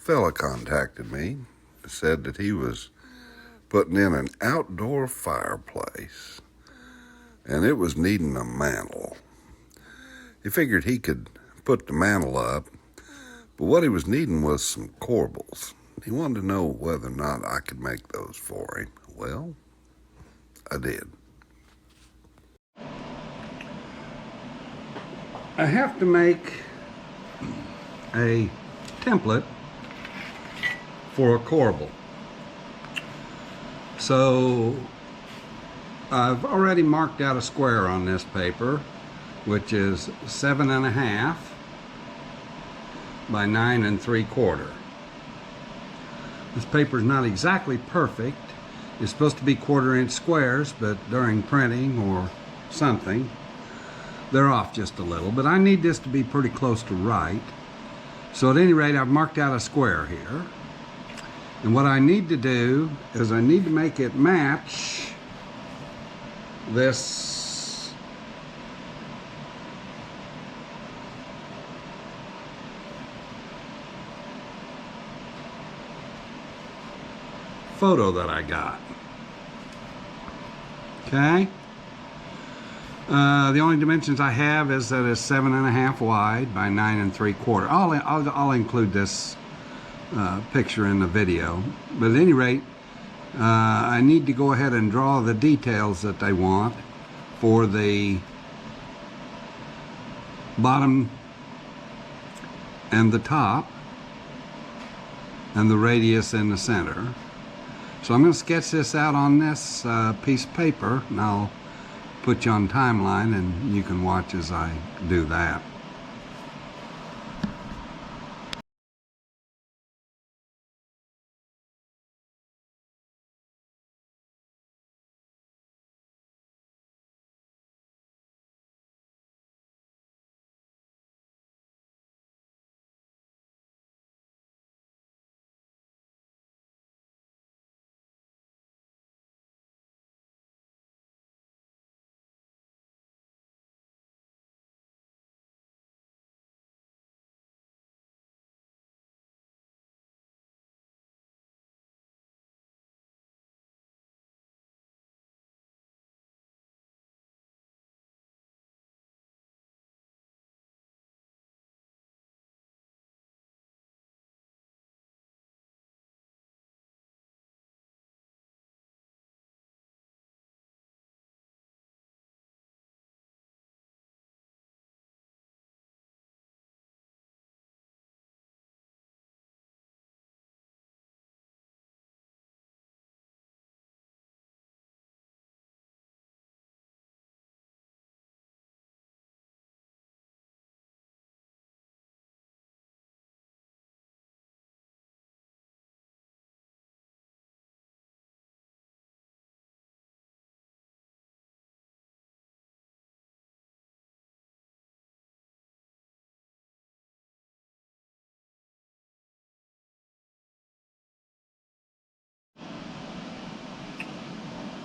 fella contacted me, said that he was putting in an outdoor fireplace, and it was needing a mantle. He figured he could put the mantle up, but what he was needing was some corbels. He wanted to know whether or not I could make those for him. Well, I did. I have to make a template for a corbel. So I've already marked out a square on this paper, which is 7.5 by 9 3/4. This paper is not exactly perfect. It's supposed to be 1/4-inch squares, but during printing or something, they're off just a little. But I need this to be pretty close to right. So at any rate, I've marked out a square here. And what I need to do is I need to make it match this photo that I got. Okay. The only dimensions I have is that it's 7.5 wide by 9 3/4. I'll include this picture in the video, but at any rate, I need to go ahead and draw the details that they want for the bottom and the top and the radius in the center. So I'm going to sketch this out on this piece of paper, and I'll put you on timeline and you can watch as I do that.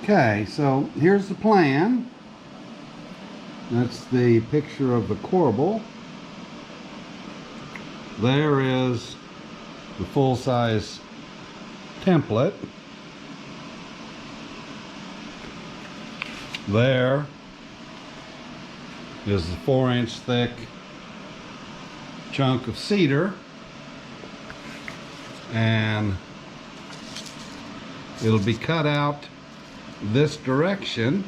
Okay, so here's the plan. That's the picture of the corbel. There is the full-size template. There is the 4-inch thick chunk of cedar, and it'll be cut out this direction,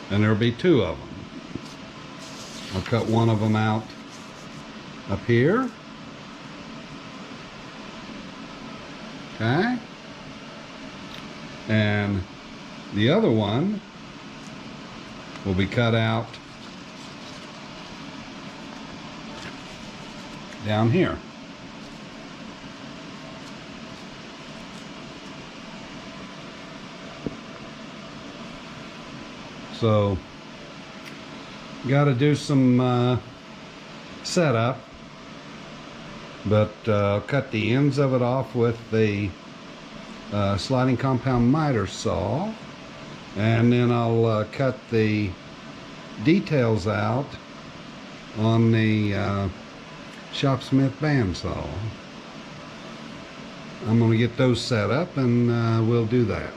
and there'll be 2 of them. I'll cut one of them out up here. Okay, and the other one will be cut out down here. So, got to do some setup, but cut the ends of it off with the sliding compound miter saw, and then I'll cut the details out on the shopsmith bandsaw. I'm going to get those set up and we'll do that.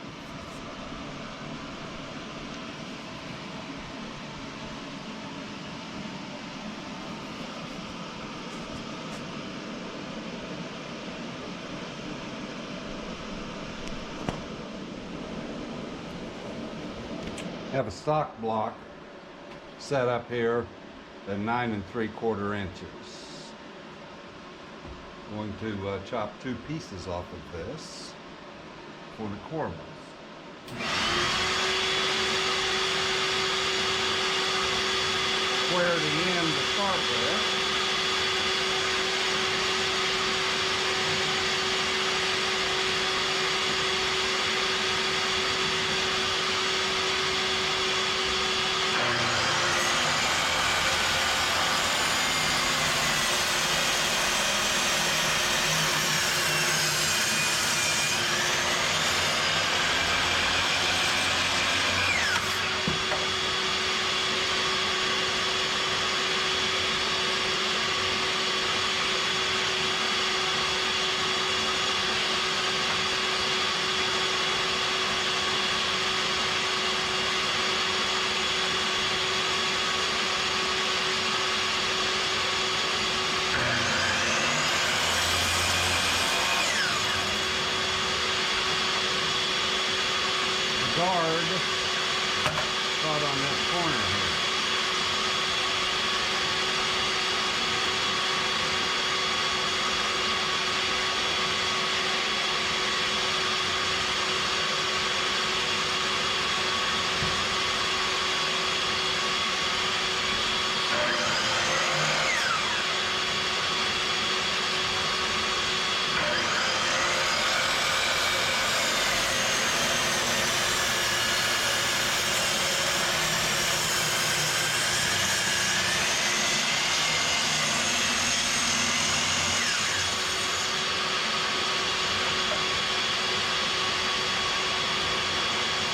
Have a stock block set up here at 9 3/4 inches. Going to chop 2 pieces off of this for the corbels. Square the end to start with. Guard caught on that corner here.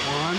One.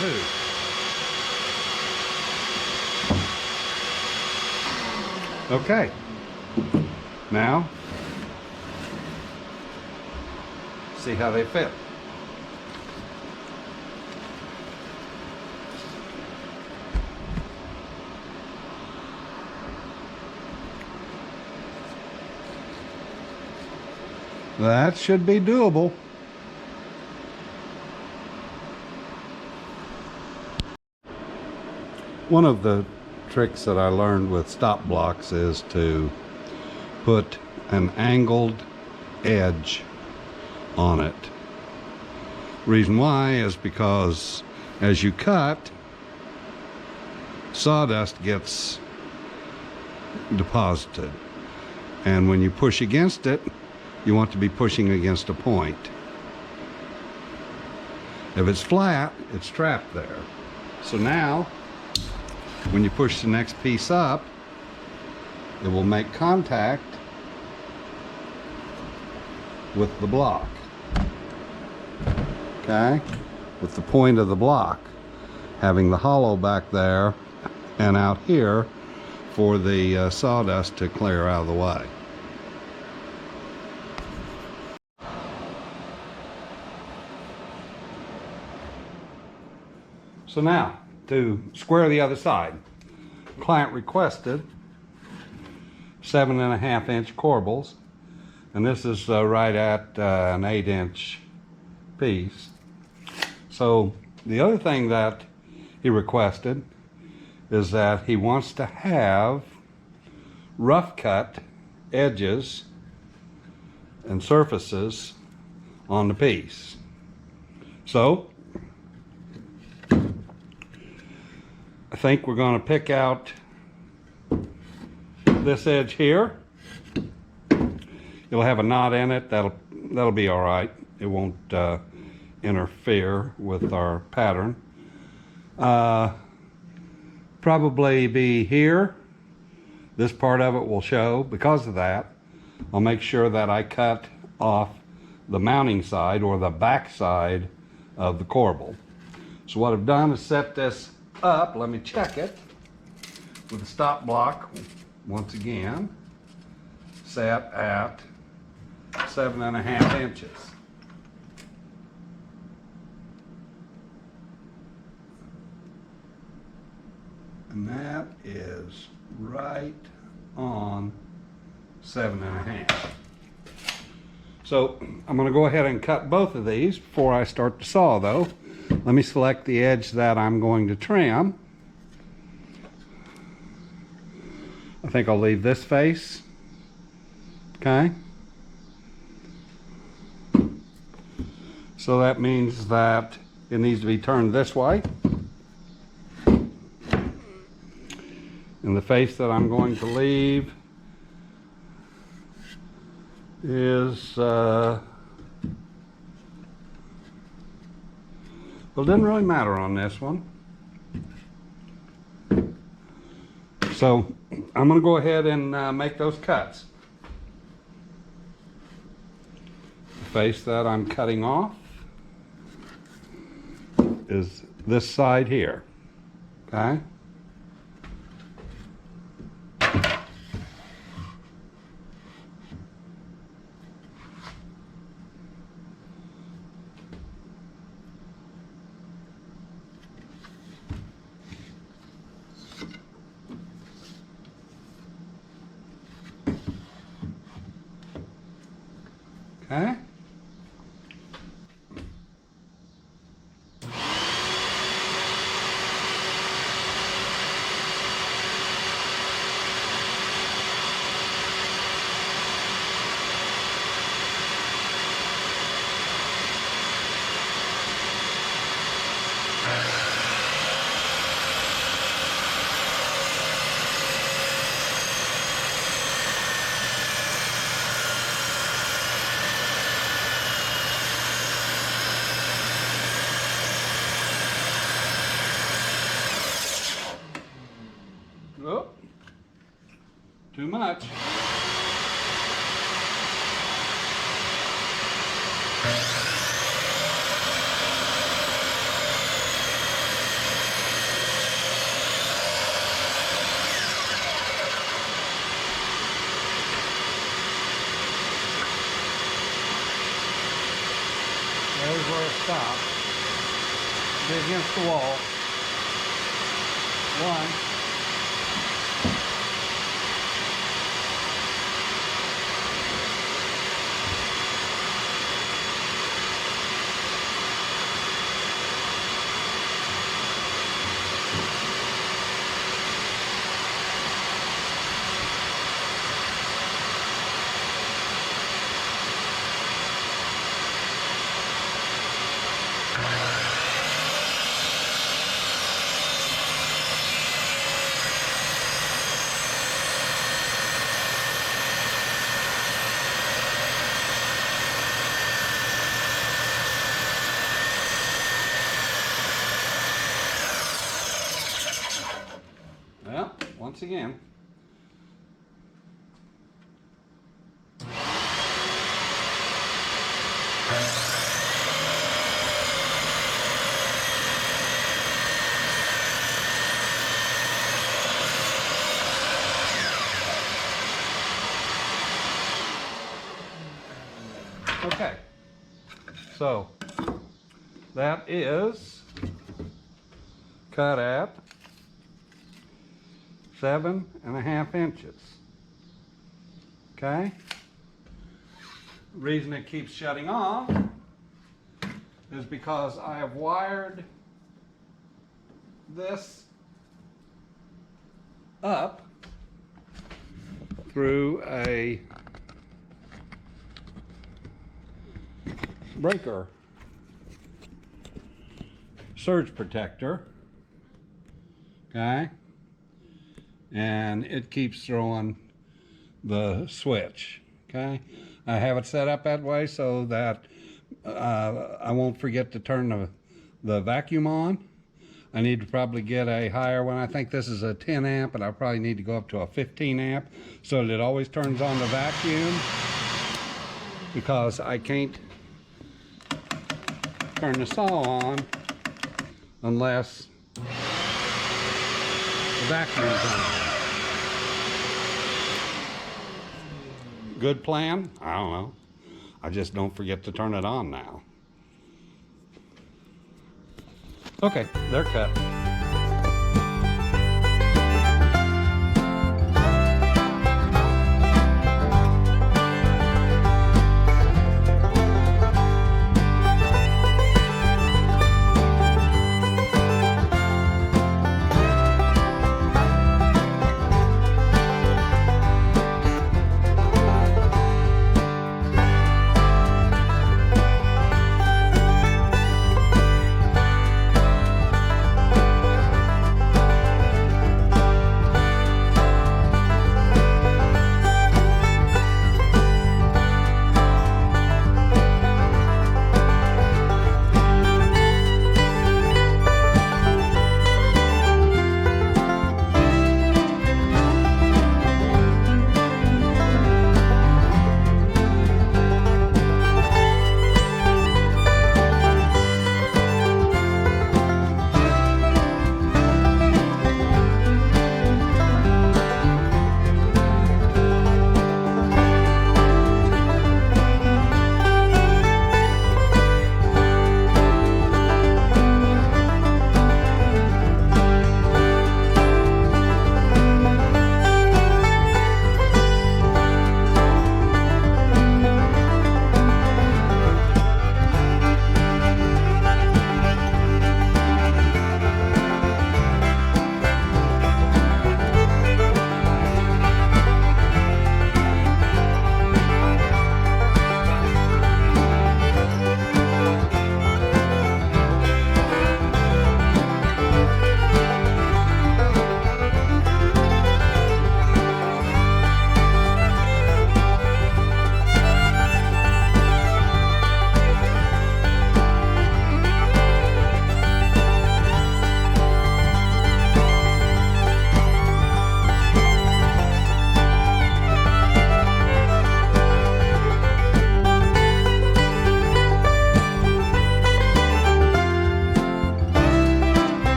Two. Okay. Now, see how they fit. That should be doable. One of the tricks that I learned with stop blocks is to put an angled edge on it. Reason why is because as you cut, sawdust gets deposited, and when you push against it, you want to be pushing against a point. If it's flat, it's trapped there. So now when you push the next piece up, it will make contact with the block, okay, with the point of the block, having the hollow back there and out here for the sawdust to clear out of the way. So now, to square the other side, client requested 7.5 inch corbels, and this is right at an 8-inch piece. So the other thing that he requested is that he wants to have rough cut edges and surfaces on the piece. So think we're going to pick out this edge here. It'll have a knot in it. That'll be all right. It won't interfere with our pattern. Probably be here. This part of it will show. Because of that, I'll make sure that I cut off the mounting side or the back side of the corbel. So what I've done is set this up. Let me check it with a stop block once again, set at 7.5 inches. And that is right on 7.5. So I'm going to go ahead and cut both of these before I start to saw though. Let me select the edge that I'm going to trim. I think I'll leave this face. Okay. So that means that it needs to be turned this way. And the face that I'm going to leave is, well, it doesn't really matter on this one. So I'm going to go ahead and make those cuts. The face that I'm cutting off is this side here. Okay. Okay. Oh, too much. There's where it stops. Be against the wall. One. Well, once again. Okay, so that is cut at 7.5 inches. Okay. The reason it keeps shutting off is because I have wired this up through a breaker surge protector okay? And it keeps throwing the switch, okay? I have it set up that way so that I won't forget to turn the vacuum on. I need to probably get a higher one. I think this is a 10 amp, and I probably need to go up to a 15 amp so that it always turns on the vacuum, because I can't turn the saw on unless the vacuum's on. Good plan? I don't know. I just don't forget to turn it on now. Okay, they're cut.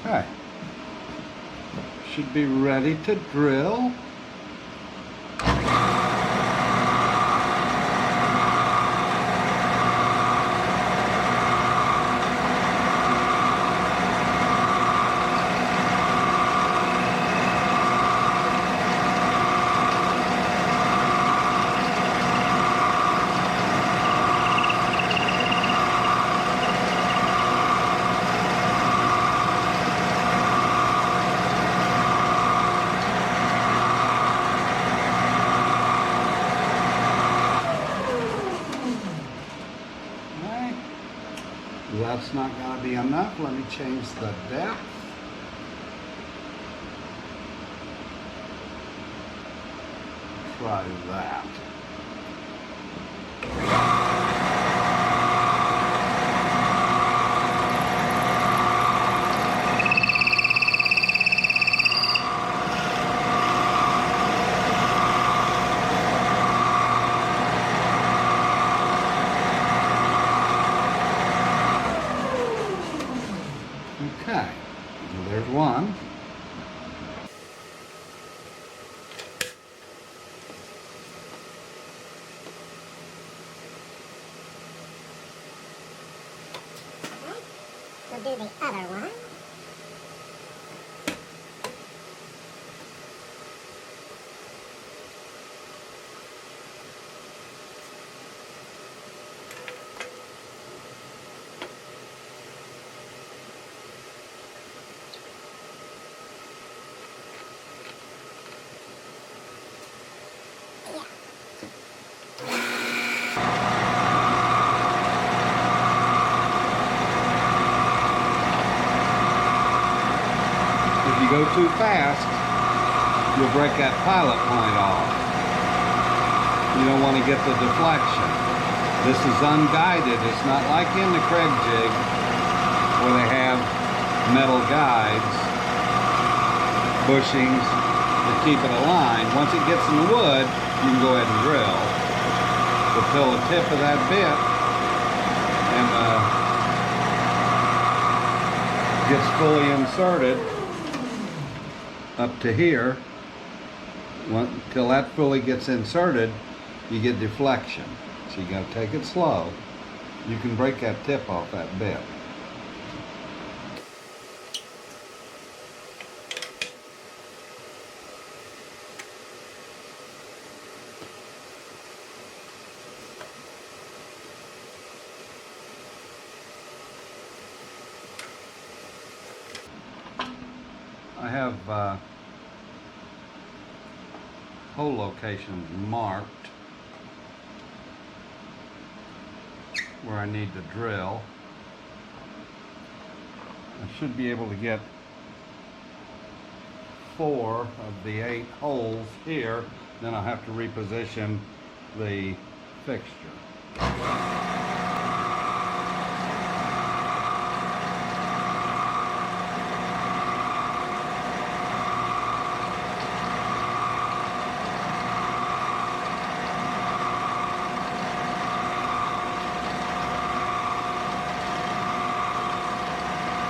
Okay, should be ready to drill. That's not going to be enough. Let me change the depth. Try that. Okay, well, there's one. We'll do the other one. If you go too fast, you'll break that pilot point off. You don't want to get the deflection. This is unguided. It's not like in the Kreg Jig where they have metal guides, bushings to keep it aligned. Once it gets in the wood, you can go ahead and drill. But till the tip of that bit and gets fully inserted up to here, until that fully gets inserted, you get deflection. So you got to take it slow. You can break that tip off that bit. I have hole locations marked where I need to drill. I should be able to get 4 of the 8 holes here. Then I'll have to reposition the fixture.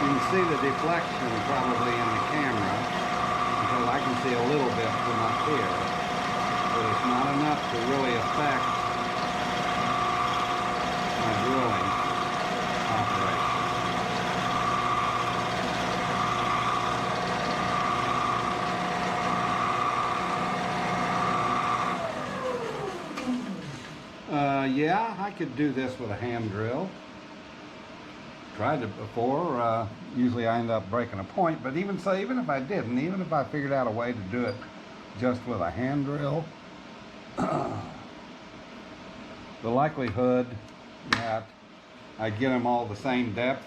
You can see the deflection probably in the camera because I can see a little bit from up here, but it's not enough to really affect my drilling operation. Yeah, I could do this with a hand drill. Tried it before. Usually I end up breaking a point, but even so, even if I didn't, even if I figured out a way to do it just with a hand drill, the likelihood that I get them all the same depth,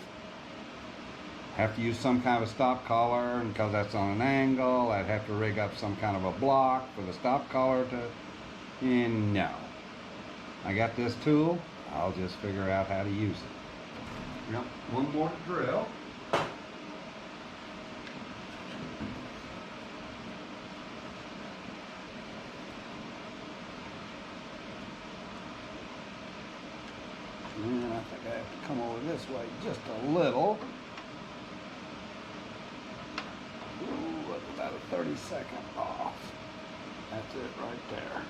have to use some kind of a stop collar, and because that's on an angle, I'd have to rig up some kind of a block for the stop collar to, and no. I got this tool, I'll just figure out how to use it. Yep, one more to drill. And I think I have to come over this way just a little. Ooh, about a 30-second off. That's it right there.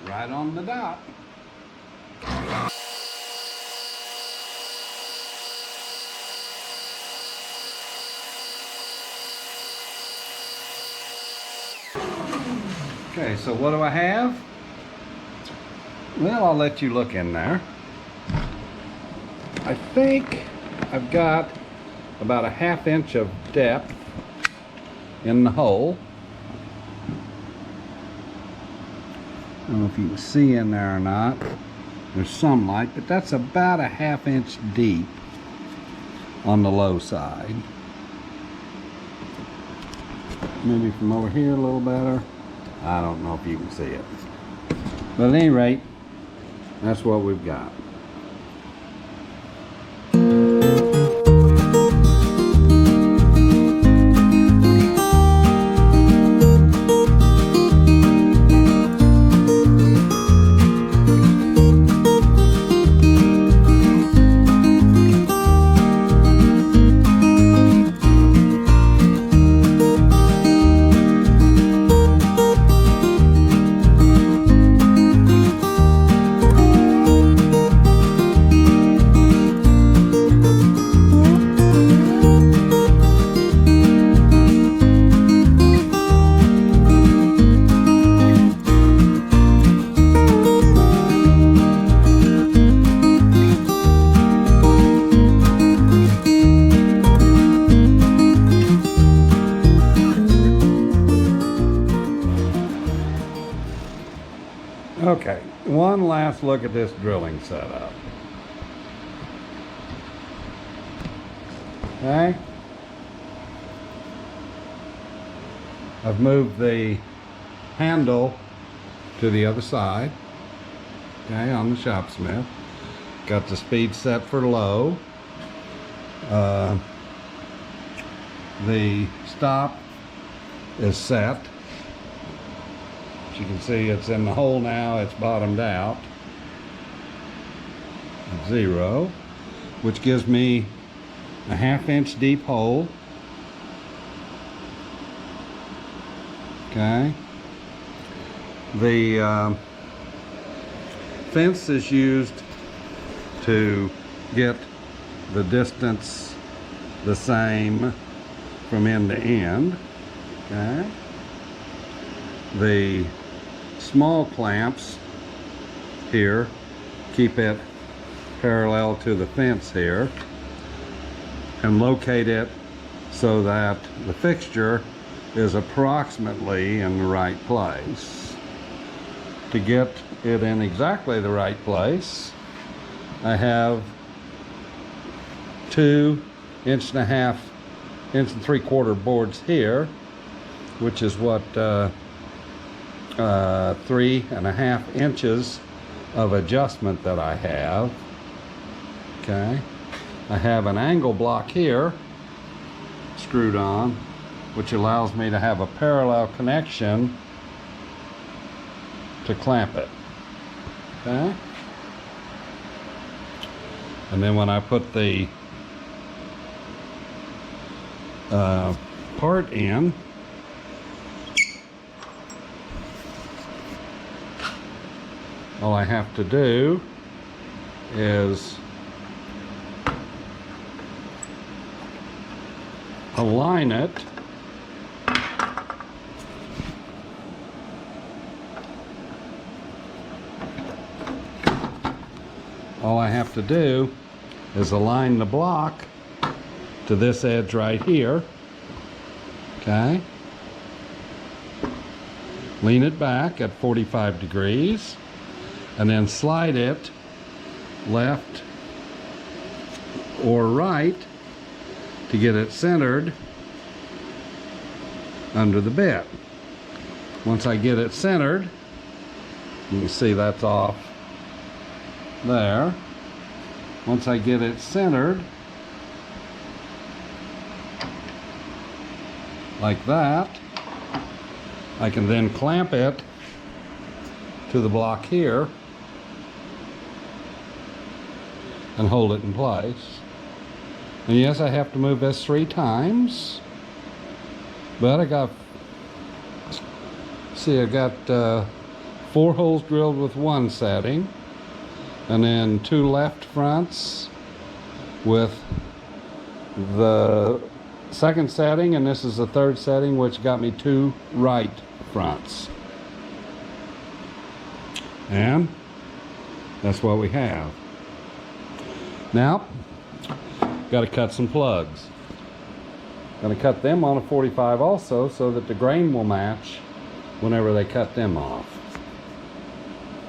Right on the dot. Okay, so what do I have? Well, I'll let you look in there. I think I've got about a 1/2 inch of depth in the hole. I don't know if you can see in there or not. There's some light, but that's about a 1/2 inch deep on the low side. Maybe from over here a little better. I don't know if you can see it. But at any rate, that's what we've got. Okay, one last look at this drilling setup. Okay. I've moved the handle to the other side. Okay, on the shopsmith. Got the speed set for low. The stop is set. As you can see, it's in the hole now, it's bottomed out. 0, which gives me a 1/2 inch deep hole. Okay. The fence is used to get the distance the same from end to end. Okay. The small clamps here keep it parallel to the fence here and locate it so that the fixture is approximately in the right place. To get it in exactly the right place, I have 2 1.5 3/4 boards here, which is what 3.5 inches of adjustment that I have. Okay, I have an angle block here screwed on, which allows me to have a parallel connection to clamp it. Okay, and then when I put the part in, all I have to do is align it align the block to this edge right here. Okay, lean it back at 45 degrees and then slide it left or right to get it centered under the bit. Once I get it centered, you can see that's off there. Once I get it centered like that, I can then clamp it to the block here and hold it in place. And yes, I have to move this 3 times, but I got 4 holes drilled with 1 setting, and then 2 left fronts with the 2nd setting, and this is the 3rd setting, which got me 2 right fronts. And that's what we have. Now, got to cut some plugs. Going to cut them on a 45 also, so that the grain will match whenever they cut them off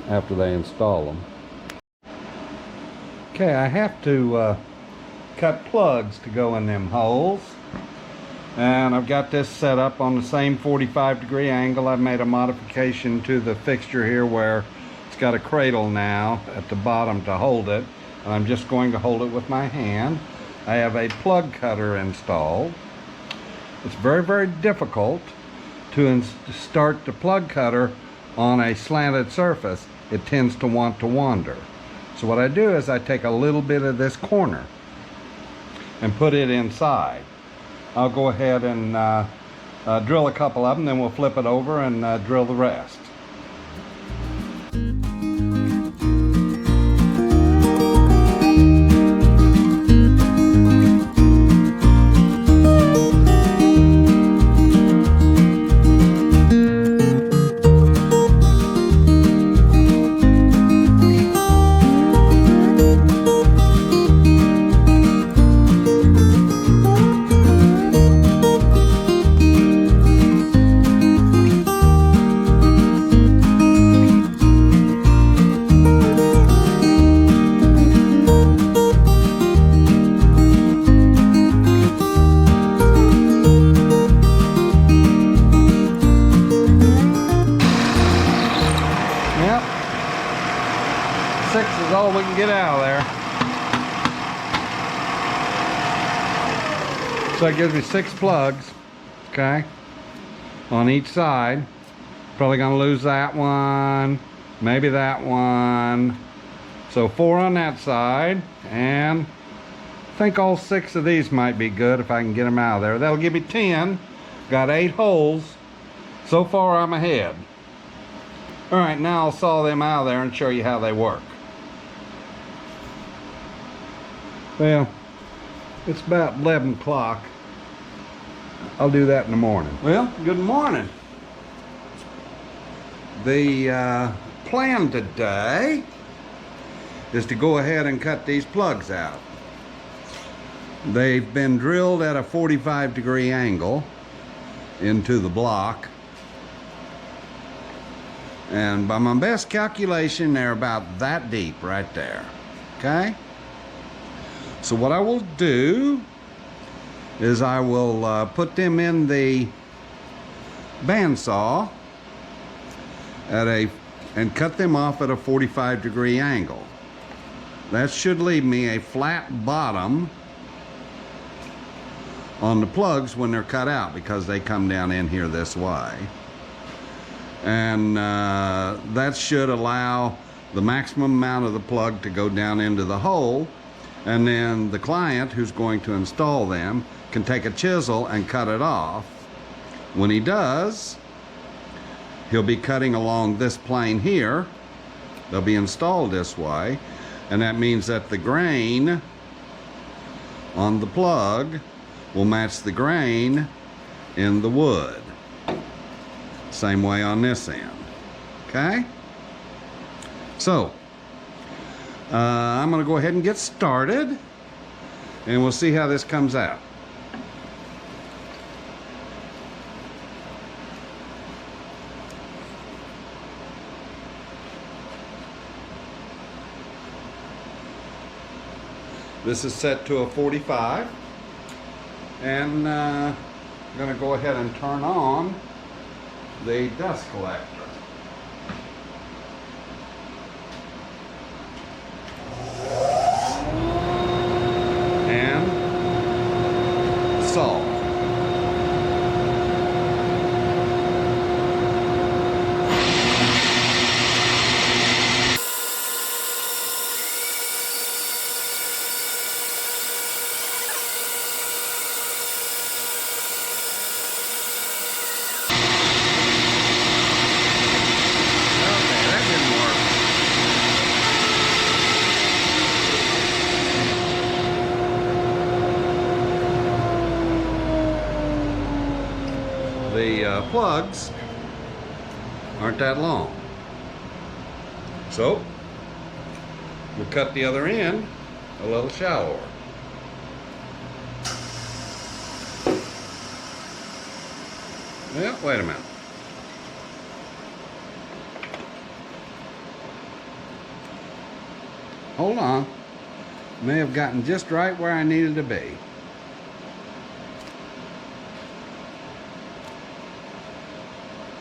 after they install them. Okay, I have to cut plugs to go in them holes. And I've got this set up on the same 45-degree angle. I've made a modification to the fixture here where it's got a cradle now at the bottom to hold it. And I'm just going to hold it with my hand. I have a plug cutter installed. It's very, very difficult to start the plug cutter on a slanted surface. It tends to want to wander. So what I do is I take a little bit of this corner and put it inside. I'll go ahead and drill a couple of them, then we'll flip it over and drill the rest. Six is all we can get out of there. So it gives me 6 plugs, okay, on each side. Probably gonna lose that one, maybe that one. So 4 on that side, and I think all 6 of these might be good if I can get them out of there. That'll give me 10. Got 8 holes. So far I'm ahead. All right, now I'll saw them out of there and show you how they work. Well, it's about 11 o'clock. I'll do that in the morning. Well, good morning. The plan today is to go ahead and cut these plugs out. They've been drilled at a 45-degree angle into the block. And by my best calculation, they're about that deep right there, okay? So what I will do is I will put them in the bandsaw and cut them off at a 45-degree angle. That should leave me a flat bottom on the plugs when they're cut out, because they come down in here this way. And that should allow the maximum amount of the plug to go down into the hole, and then the client who's going to install them can take a chisel and cut it off. When he does, he'll be cutting along this plane here. They'll be installed this way, and that means that the grain on the plug will match the grain in the wood. Same way on this end, okay? So, I'm gonna go ahead and get started, and we'll see how this comes out. This is set to a 45, and I'm gonna go ahead and turn on the dust collector. And salt. The plugs aren't that long, so we'll cut the other end a little shallower. Well, wait a minute. Hold on. May have gotten just right where I needed to be.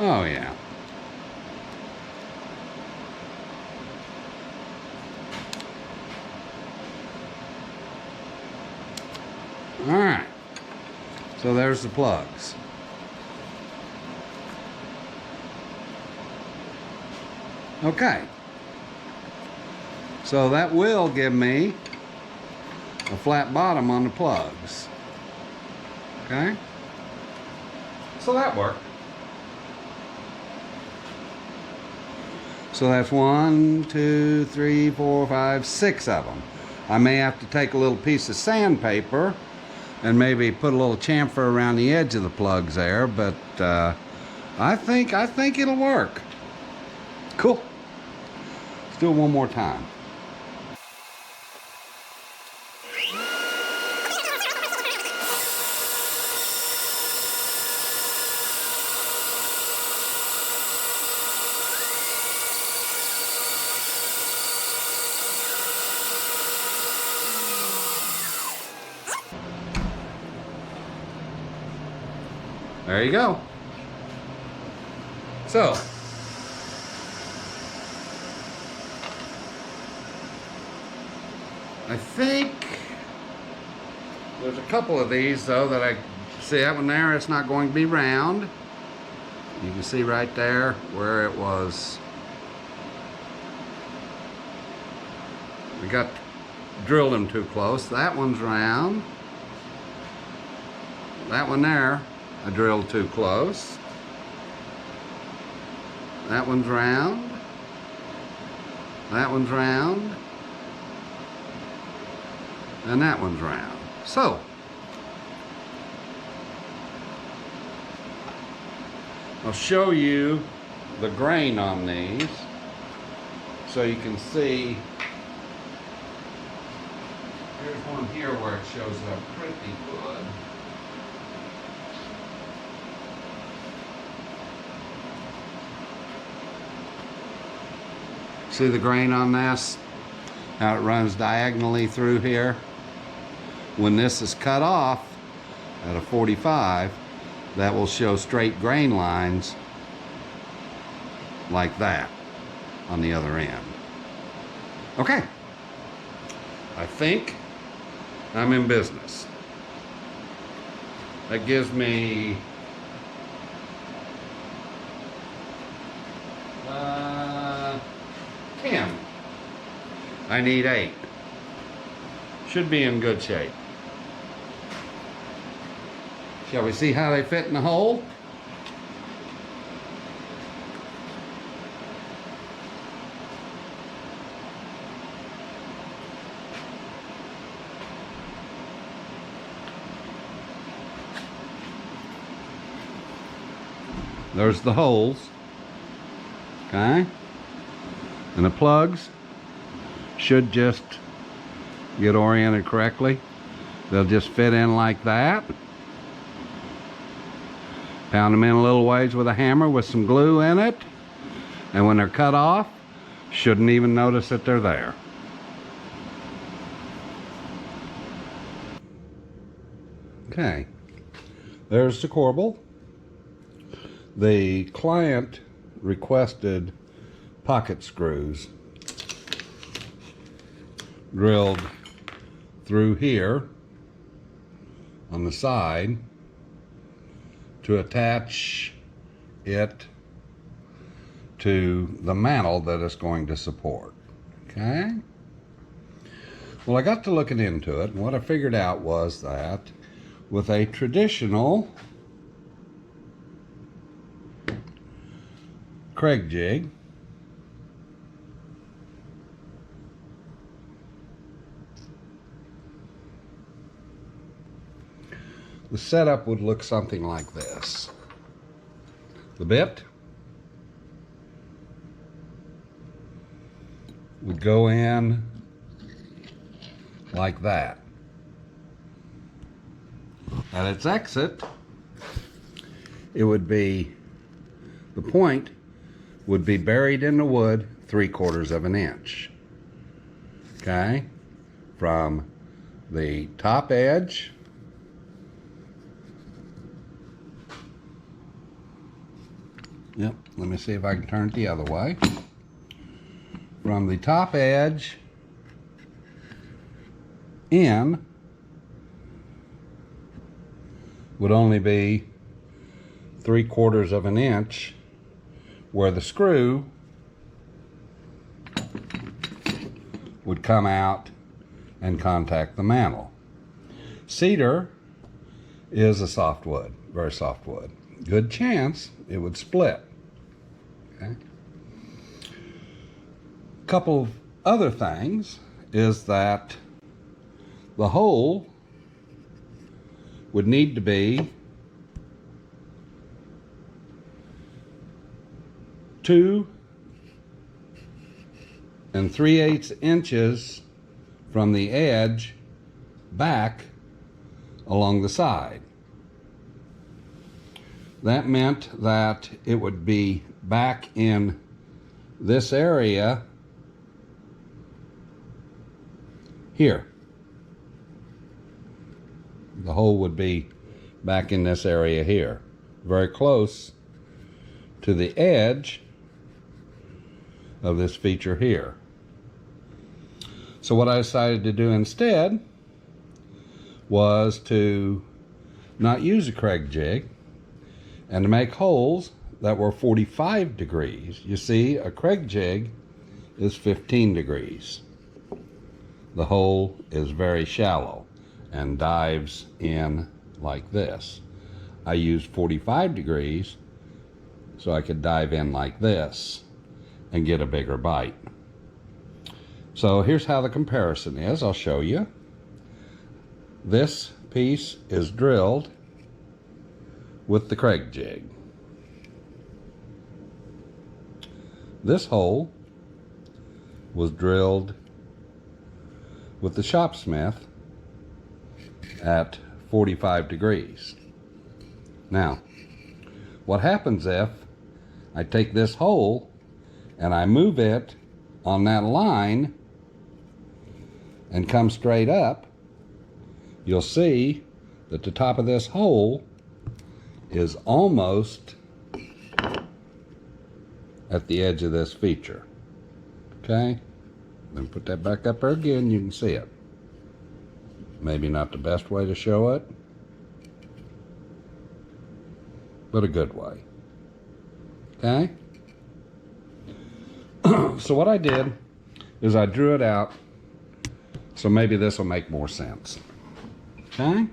Oh yeah. All right. So there's the plugs. Okay. So that will give me a flat bottom on the plugs. Okay. So that worked. So that's 1, 2, 3, 4, 5, 6 of them. I may have to take a little piece of sandpaper and maybe put a little chamfer around the edge of the plugs there, but I think it'll work. Cool. Let's do it one more time. There you go. So, I think there's a couple of these though that I see. That one there, it's not going to be round. You can see right there where it was. We got drilled them too close. That one's round. That one there, I drilled too close. That one's round. That one's round. And that one's round. So, I'll show you the grain on these so you can see. Here's one here where it shows up pretty good. See the grain on this? How it runs diagonally through here. When this is cut off at a 45, that will show straight grain lines like that on the other end. Okay. I think I'm in business. That gives me 10. I need 8. Should be in good shape. Shall we see how they fit in the hole? There's the holes. Okay? And the plugs should just get oriented correctly. They'll just fit in like that. Pound them in a little ways with a hammer with some glue in it. And when they're cut off, shouldn't even notice that they're there. Okay, there's the corbel. The client requested pocket screws drilled through here on the side to attach it to the mantle that it's going to support. Okay? Well, I got to looking into it, and what I figured out was that with a traditional Kreg Jig, the setup would look something like this. The bit would go in like that. At its exit, it would be, the point would be buried in the wood 3/4 of an inch. Okay? From the top edge Yep, let me see if I can turn it the other way. From the top edge in would only be 3/4 of an inch, where the screw would come out and contact the mantle. Cedar is a softwood, very soft wood. Good chance it would split. Okay. A couple of other things is that the hole would need to be 2 3/8 inches from the edge back along the side. That meant that it would be back in this area here. The hole would be back in this area here, very close to the edge of this feature here. So what I decided to do instead was to not use a Kreg jig and to make holes that were 45 degrees. You see, a Kreg jig is 15 degrees. The hole is very shallow and dives in like this. I used 45 degrees so I could dive in like this and get a bigger bite. So here's how the comparison is. I'll show you. This piece is drilled with the Kreg jig. This hole was drilled with the shopsmith at 45 degrees. Now, what happens if I take this hole and I move it on that line and come straight up? You'll see that the top of this hole is almost at the edge of this feature. Okay? Then put that back up there again, you can see it. Maybe not the best way to show it, but a good way. Okay? So what I did is I drew it out, so maybe this will make more sense. Okay?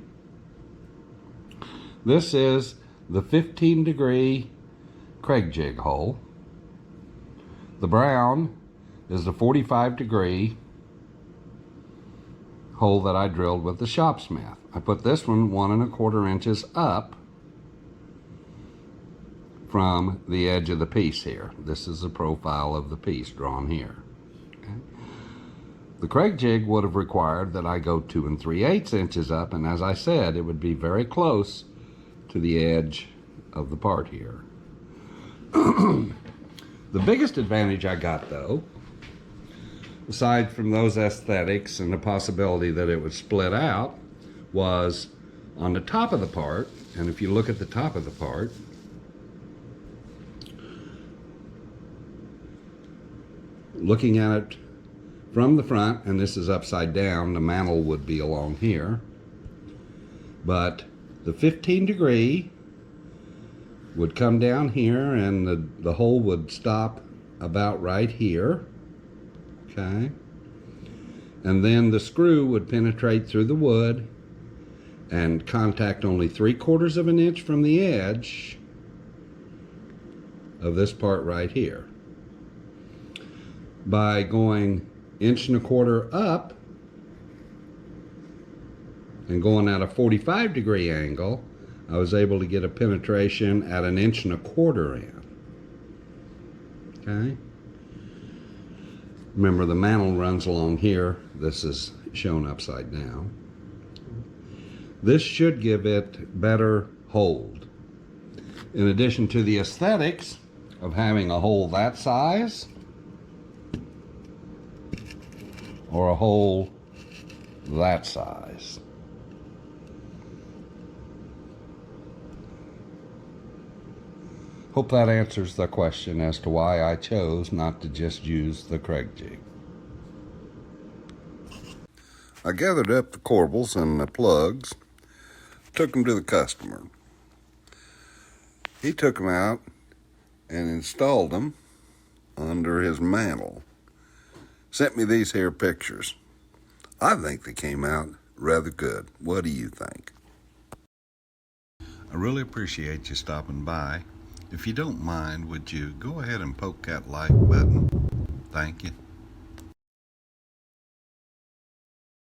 This is the 15-degree Kreg jig hole. The brown is the 45-degree hole that I drilled with the shopsmith. I put this one 1 1/4 inches up from the edge of the piece here. This is the profile of the piece drawn here. Okay. The Kreg jig would have required that I go 2 3/8 inches up, and as I said, it would be very close to the edge of the part here. The biggest advantage I got, though, aside from those aesthetics and the possibility that it would split out, was on the top of the part. And if you look at the top of the part, looking at it from the front, and this is upside down, the mantle would be along here, but the 15-degree would come down here and the hole would stop about right here. Okay, and then the screw would penetrate through the wood and contact only 3/4 of an inch from the edge of this part right here. By going 1 1/4 up and going at a 45-degree angle, I was able to get a penetration at 1 1/4 in. Okay. Remember, the mantle runs along here. This is shown upside down. This should give it better hold. In addition to the aesthetics of having a hole that size or a hole that size. Hope that answers the question as to why I chose not to just use the Kreg Jig. I gathered up the corbels and the plugs, took them to the customer. He took them out and installed them under his mantle. Sent me these here pictures. I think they came out rather good. What do you think? I really appreciate you stopping by. If you don't mind, would you go ahead and poke that like button? Thank you.